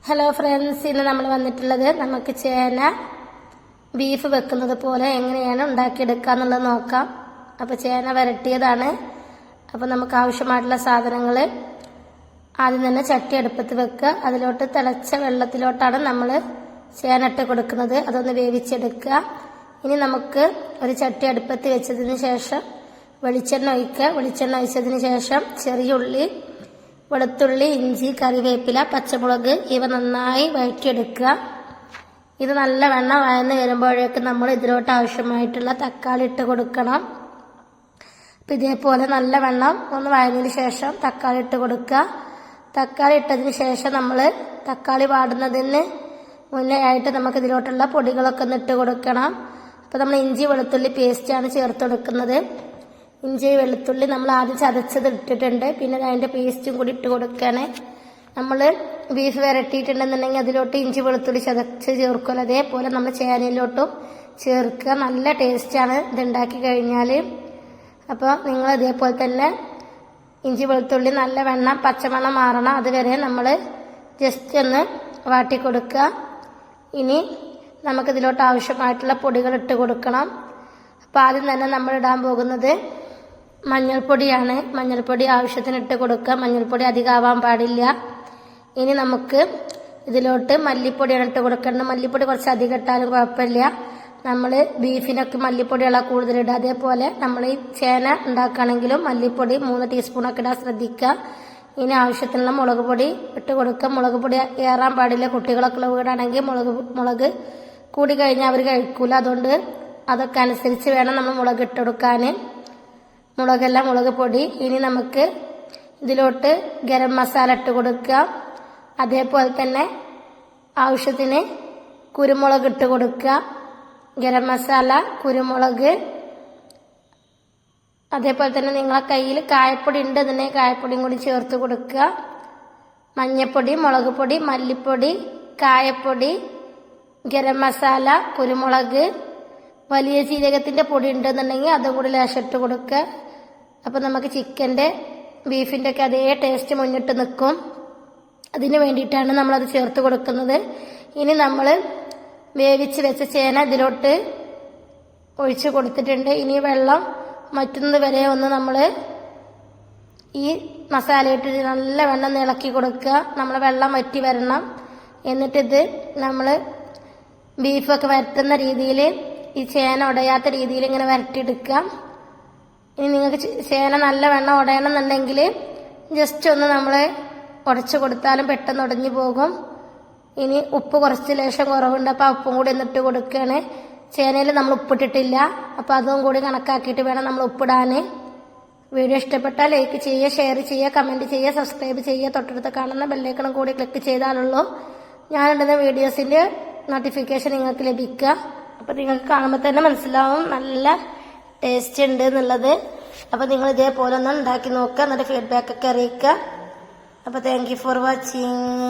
Hello friends, ഇന്ന് നമ്മൾ വന്നിട്ടുള്ളത് നമുക്ക് ചേന ബീഫ് വെക്കുന്നത് പോലെ എങ്ങനെയാണ് ഉണ്ടാക്കിയെടുക്കുക എന്നുള്ളത് നോക്കാം. അപ്പോൾ ചേന വരട്ടിയതാണ്. അപ്പോൾ നമുക്ക് ആവശ്യമായിട്ടുള്ള സാധനങ്ങൾ ആദ്യം തന്നെ ചട്ടി അടുപ്പത്ത് വെക്കുക. അതിലോട്ട് തിളച്ച വെള്ളത്തിലോട്ടാണ് നമ്മൾ ചേന ഇട്ട് കൊടുക്കുന്നത്. അതൊന്ന് വേവിച്ചെടുക്കുക. ഇനി നമുക്ക് ഒരു ചട്ടി അടുപ്പത്ത് വെച്ചതിന് ശേഷം വെളിച്ചെണ്ണ ഒഴിക്കുക. വെളിച്ചെണ്ണ ഒഴിച്ചതിന് ശേഷം ചെറിയ ഉള്ളി, വെളുത്തുള്ളി, ഇഞ്ചി, കറിവേപ്പില, പച്ചമുളക് ഇവ നന്നായി വഴറ്റിയെടുക്കുക. ഇത് നല്ല വെണ്ണം വഴന്ന് വരുമ്പോഴേക്ക് നമ്മൾ ഇതിലോട്ട് ആവശ്യമായിട്ടുള്ള തക്കാളി ഇട്ട് കൊടുക്കണം. അപ്പം ഇതേപോലെ നല്ല വെണ്ണം ഒന്ന് വഴഞ്ഞതിന് ശേഷം തക്കാളി ഇട്ട് കൊടുക്കുക. തക്കാളി ഇട്ടതിന് ശേഷം നമ്മൾ തക്കാളി വാടുന്നതിന് മുന്നേ ആയിട്ട് നമുക്ക് ഇതിലോട്ടുള്ള പൊടികളൊക്കെ ഒന്ന് ഇട്ട് കൊടുക്കണം. അപ്പോൾ നമ്മൾ ഇഞ്ചി വെളുത്തുള്ളി പേസ്റ്റാണ് ചേർത്ത് കൊടുക്കുന്നത്. ഇഞ്ചി വെളുത്തുള്ളി നമ്മൾ ആദ്യം ചതച്ചത് ഇട്ടിട്ടുണ്ട്. പിന്നെ അതിൻ്റെ പേസ്റ്റും കൂടി ഇട്ട് കൊടുക്കുകയാണ്. നമ്മൾ ബീഫ് വരട്ടിയിട്ടുണ്ടെന്നുണ്ടെങ്കിൽ അതിലോട്ട് ഇഞ്ചി വെളുത്തുള്ളി ചതച്ച് ചേർക്കുമല്ലോ, അതേപോലെ നമ്മൾ ചേനയിലോട്ടും ചേർക്കുക. നല്ല ടേസ്റ്റാണ് ഇതുണ്ടാക്കി കഴിഞ്ഞാൽ. അപ്പോൾ നിങ്ങൾ ഇതേപോലെ തന്നെ ഇഞ്ചി വെളുത്തുള്ളി നല്ല വെണ്ണം പച്ചമണം മാറണം അതുവരെ നമ്മൾ ജസ്റ്റ് ഒന്ന് വാട്ടി കൊടുക്കുക. ഇനി നമുക്കിതിലോട്ട് ആവശ്യമായിട്ടുള്ള പൊടികൾ ഇട്ട് കൊടുക്കണം. അപ്പോൾ ആദ്യം തന്നെ നമ്മൾ ഇടാൻ പോകുന്നത് മഞ്ഞൾപ്പൊടിയാണ്. മഞ്ഞൾപ്പൊടി ആവശ്യത്തിന് ഇട്ട് കൊടുക്കുക. മഞ്ഞൾപ്പൊടി അധികമാവാൻ പാടില്ല. ഇനി നമുക്ക് ഇതിലോട്ട് മല്ലിപ്പൊടിയാണ് ഇട്ട് കൊടുക്കേണ്ടത്. മല്ലിപ്പൊടി കുറച്ച് അധികം ഇട്ടാലും കുഴപ്പമില്ല. നമ്മൾ ബീഫിനൊക്കെ മല്ലിപ്പൊടികളാണ് കൂടുതലിടുക. അതേപോലെ നമ്മൾ ഈ ചേന ഉണ്ടാക്കുകയാണെങ്കിലും മല്ലിപ്പൊടി 3 ടീസ്പൂണൊക്കെ ഇടാൻ ശ്രദ്ധിക്കുക. ഇനി ആവശ്യത്തിനുള്ള മുളക് പൊടി ഇട്ട് കൊടുക്കുക. മുളക് പൊടി ഏറാൻ പാടില്ല. കുട്ടികളൊക്കെ ഉള്ള വീടാണെങ്കിൽ മുളക് കൂടി കഴിഞ്ഞാൽ അവർ കഴിക്കൂല. അതുകൊണ്ട് അതൊക്കെ അനുസരിച്ച് വേണം നമ്മൾ മുളക് ഇട്ട് കൊടുക്കാൻ. മുളകല്ല, മുളക് പൊടി. ഇനി നമുക്ക് ഇതിലോട്ട് ഗരം മസാല ഇട്ട് കൊടുക്കുക. അതേപോലെ തന്നെ ആവശ്യത്തിന് കുരുമുളക് ഇട്ട് കൊടുക്കുക. ഗരം മസാല, കുരുമുളക്, അതേപോലെ തന്നെ നിങ്ങളെ കയ്യിൽ കായപ്പൊടി ഉണ്ട് എന്നുണ്ടെങ്കിൽ കായപ്പൊടിയും കൂടി ചേർത്ത് കൊടുക്കുക. മഞ്ഞൾപ്പൊടി, മുളക് പൊടി, മല്ലിപ്പൊടി, കായപ്പൊടി, ഗരം മസാല, കുരുമുളക്, വലിയ ജീരകത്തിൻ്റെ പൊടി ഉണ്ടെന്നുണ്ടെങ്കിൽ അതും കൂടി ലേശം ഇട്ട് കൊടുക്കുക. അപ്പോൾ നമുക്ക് ചിക്കൻ്റെ ബീഫിൻ്റെ ഒക്കെ അതേ ടേസ്റ്റ് മുന്നിട്ട് നിൽക്കും. അതിന് വേണ്ടിയിട്ടാണ് നമ്മളത് ചേർത്ത് കൊടുക്കുന്നത്. ഇനി നമ്മൾ വേവിച്ച് വെച്ച ചേന ഇതിലോട്ട് ഒഴിച്ച് കൊടുത്തിട്ടുണ്ട്. ഇനി വെള്ളം വറ്റുന്നത് വരെ ഒന്ന് നമ്മൾ ഈ മസാല ഇട്ട് നല്ല വെള്ളം ഇളക്കി കൊടുക്കുക. നമ്മൾ വെള്ളം വറ്റി വരണം. എന്നിട്ടിത് നമ്മൾ ബീഫൊക്കെ വരട്ടുന്ന രീതിയിൽ ഈ ചേന ഉടയാത്ത രീതിയിൽ ഇങ്ങനെ വരട്ടിയെടുക്കുക. ഇനി നിങ്ങൾക്ക് ചേന നല്ല വെണ്ണം ഉടയണമെന്നുണ്ടെങ്കിൽ ജസ്റ്റ് ഒന്ന് നമ്മൾ ഉടച്ചു കൊടുത്താലും പെട്ടെന്ന് ഉടഞ്ഞു പോകും. ഇനി ഉപ്പ് കുറച്ച് ലേശം കുറവുണ്ട്. അപ്പോൾ ഉപ്പും കൂടി എന്നിട്ട് കൊടുക്കുകയാണ്. ചേനയിൽ നമ്മൾ ഉപ്പിട്ടിട്ടില്ല. അപ്പോൾ അതും കൂടി കണക്കാക്കിയിട്ട് വേണം നമ്മൾ ഉപ്പിടാൻ. വീഡിയോ ഇഷ്ടപ്പെട്ടാൽ ലൈക്ക് ചെയ്യുക, ഷെയർ ചെയ്യുക, കമൻറ്റ് ചെയ്യുക, സബ്സ്ക്രൈബ് ചെയ്യുക. തൊട്ടടുത്ത് കാണുന്ന ബെല്ലൈക്കണും കൂടി ക്ലിക്ക് ചെയ്താലുള്ളൂ ഞാനിടുന്ന വീഡിയോസിൻ്റെ നോട്ടിഫിക്കേഷൻ നിങ്ങൾക്ക് ലഭിക്കുക. അപ്പോൾ നിങ്ങൾക്ക് കാണുമ്പോൾ തന്നെ മനസ്സിലാവും നല്ല ടേസ്റ്റ് ഉണ്ട് എന്നുള്ളത്. അപ്പോൾ നിങ്ങൾ ഇതേപോലെ ഒന്ന് ഉണ്ടാക്കി നോക്കുക. എന്നിട്ട് ഫീഡ്ബാക്കൊക്കെ അറിയിക്കുക. അപ്പോൾ താങ്ക് യു ഫോർ വാച്ചിങ്.